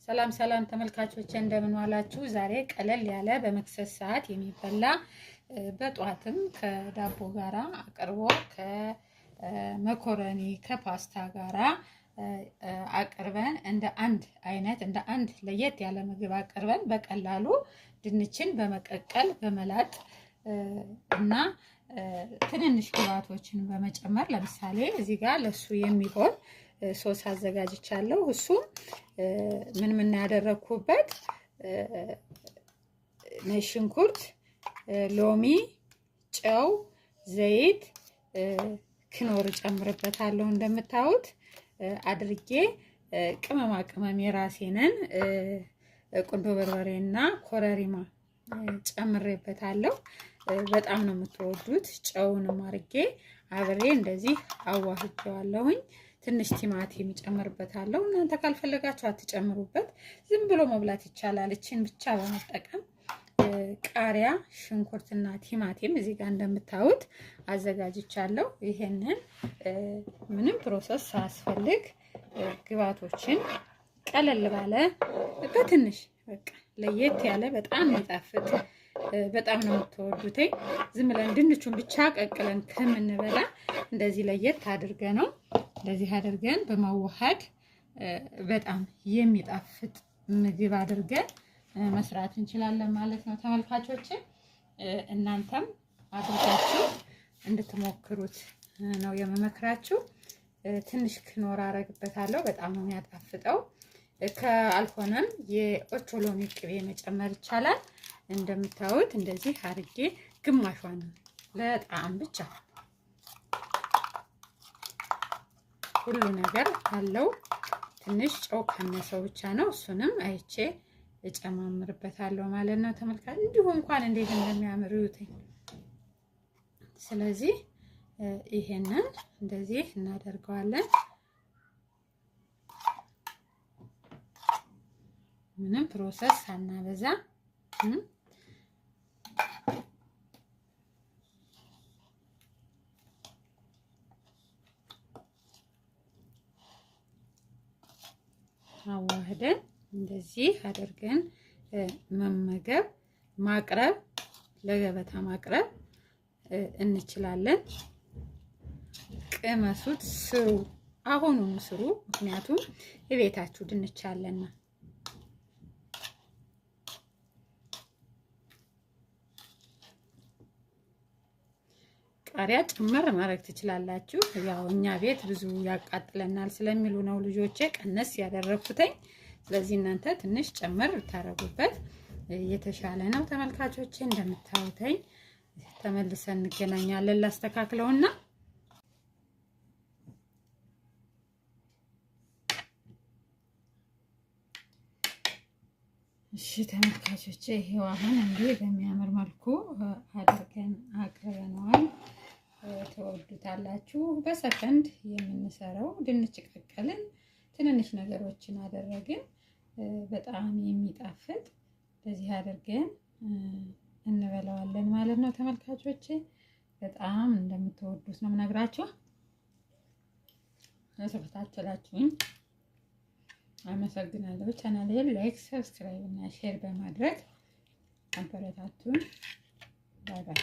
ሰላም ሰላም ተመልካቾች እንደምን ዋላችሁ። ዛሬ ቀለል ያለ በመክሰስ ሰዓት የሚበላ በጧትም ከዳቦ ጋራ አቅርቦ ከመኮረኒ ከፓስታ ጋራ አቅርበን እንደ አንድ ለየት ያለ ምግብ አቅርበን በቀላሉ ድንችን በመቀቀል በመላጥ እና ትንንሽ ግብአቶችን በመጨመር ለምሳሌ እዚህ ጋር ለሱ የሚሆን ሶስ አዘጋጅቻለሁ። እሱም ምን ያደረኩበት ነጭ ሽንኩርት፣ ሎሚ፣ ጨው፣ ዘይት፣ ክኖር ጨምርበታለሁ። እንደምታዩት አድርጌ ቅመማ ቅመም የራሴንን ቁንዶ በርበሬና ኮረሪማ ጨምሬበታለሁ። በጣም ነው የምትወዱት። ጨውንም አድርጌ አብሬ እንደዚህ አዋህጀዋለሁኝ። ትንሽ ቲማቲም ጨምርበታለሁ። እናንተ ካልፈለጋችሁ አትጨምሩበት፣ ዝም ብሎ መብላት ይቻላል። እቺን ብቻ በመጠቀም ቃሪያ፣ ሽንኩርትና ቲማቲም እዚህ ጋር እንደምታዩት አዘጋጅቻለሁ። ይሄንን ምንም ፕሮሰስ ሳያስፈልግ ግብአቶችን ቀለል ባለ በትንሽ በቃ ለየት ያለ በጣም የሚጣፍጥ በጣም ነው የምትወዱት። ዝም ብለን ድንቹን ብቻ ቀቅለን ከምንበላ እንደዚህ ለየት ነው እንደዚህ አድርገን በማዋሃድ በጣም የሚጣፍጥ ምግብ አድርገን መስራት እንችላለን ማለት ነው። ተመልካቾች እናንተም አድርጋችሁ እንድትሞክሩት ነው የምመክራችሁ። ትንሽ ክኖር አረግበታለሁ። በጣም ነው የሚያጣፍጠው። ካልሆነም የኦቾሎኒ ቅቤ መጨመር ይቻላል። እንደምታዩት እንደዚህ አርጌ ግማሿን ለጣዕም ብቻ ሁሉ ነገር አለው። ትንሽ ጨው ካነሰው ብቻ ነው፣ እሱንም አይቼ እጨማምርበታለሁ ማለት ነው። ተመልካች እንዲሁ እንኳን እንዴት እንደሚያምር እዩት። ስለዚህ ይሄንን እንደዚህ እናደርገዋለን። ምንም ፕሮሰስ ሳናበዛ አዋህደን እንደዚህ አድርገን መመገብ ማቅረብ ለገበታ ማቅረብ እንችላለን። ቅመሱት፣ ስሩ፣ አሁኑኑ ስሩ። ምክንያቱም የቤታችሁ ድንች አለና። ቃሪያ ጭምር ማድረግ ትችላላችሁ። ያው እኛ ቤት ብዙ ያቃጥለናል ስለሚሉ ነው ልጆቼ ቀነስ ያደረኩትኝ። ስለዚህ እናንተ ትንሽ ጨምር ብታረጉበት የተሻለ ነው። ተመልካቾቼ እንደምታዩተኝ ተመልሰን እንገናኛለን። ላስተካክለውና እሺ ተመልካቾቼ ይሄው አሁን እንዲህ በሚያምር መልኩ አድርገን አቅርበነዋል። ተወዱታላችሁ። በሰከንድ የምንሰራው ድንች ቀቀልን፣ ትንንሽ ነገሮችን አደረግን። በጣም የሚጣፍጥ በዚህ አድርገን እንበላዋለን ማለት ነው። ተመልካቾቼ በጣም እንደምትወዱት ነው የምነግራችሁ። ለተከታተላችሁኝ አመሰግናለሁ። ቻናሌን ላይክ፣ ሰብስክራይብ እና ሼር በማድረግ አበረታቱን። ባይ ባይ።